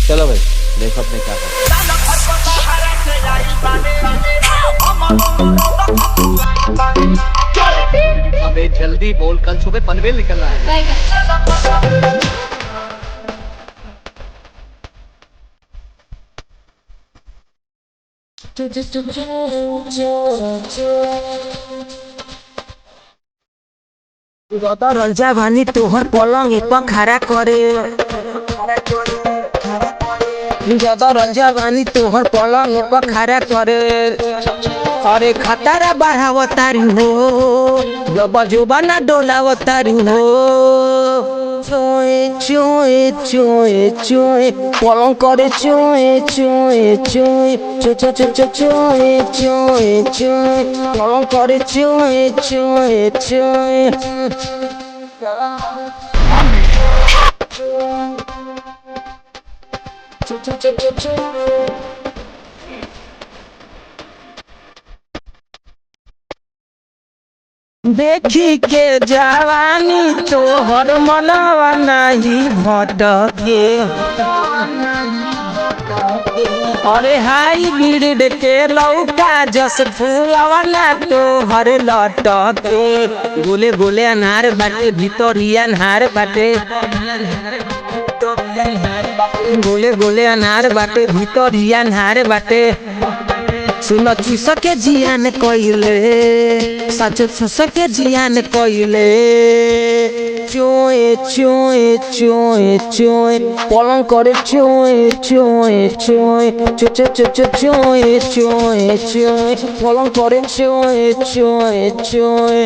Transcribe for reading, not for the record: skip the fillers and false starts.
चलो भाई देखो अपने क्या करना। अबे जल्दी बोल, कल सुबह पनवेल निकलना है। যত রঞ্জা ভানি তোহর পলং এক খাড়া করে যত রঞ্জা ভানি তোহর পলং এক খাড়া করে अरे खतरा बढ़ावतारी हो जब जुबाना डोलावतारी हो चोए चोए चोए चोए पलंग करे चोए चोए चोए चो चो चो चो चोए चोए चोए पलंग करे चोए चोए चोए चो चो चो चो चो देखी के जवानी तोहर मनवा नहीं भटके अरे हाई ब्रिड के लौका जस फूलवा ना तोहर लटके गोले गोले अनार बाटे भितरिया अनार बाटे गोले गोले अनार बाटे भितरिया अनार बाटे सुन चुसके जियान कइले सच चुसके जियान कइले चोए चोए चोए चोए पलंग करे चोए चोए चोए चो चो चो चो चोए चोए चोए पलंग करे चोए चोए चोए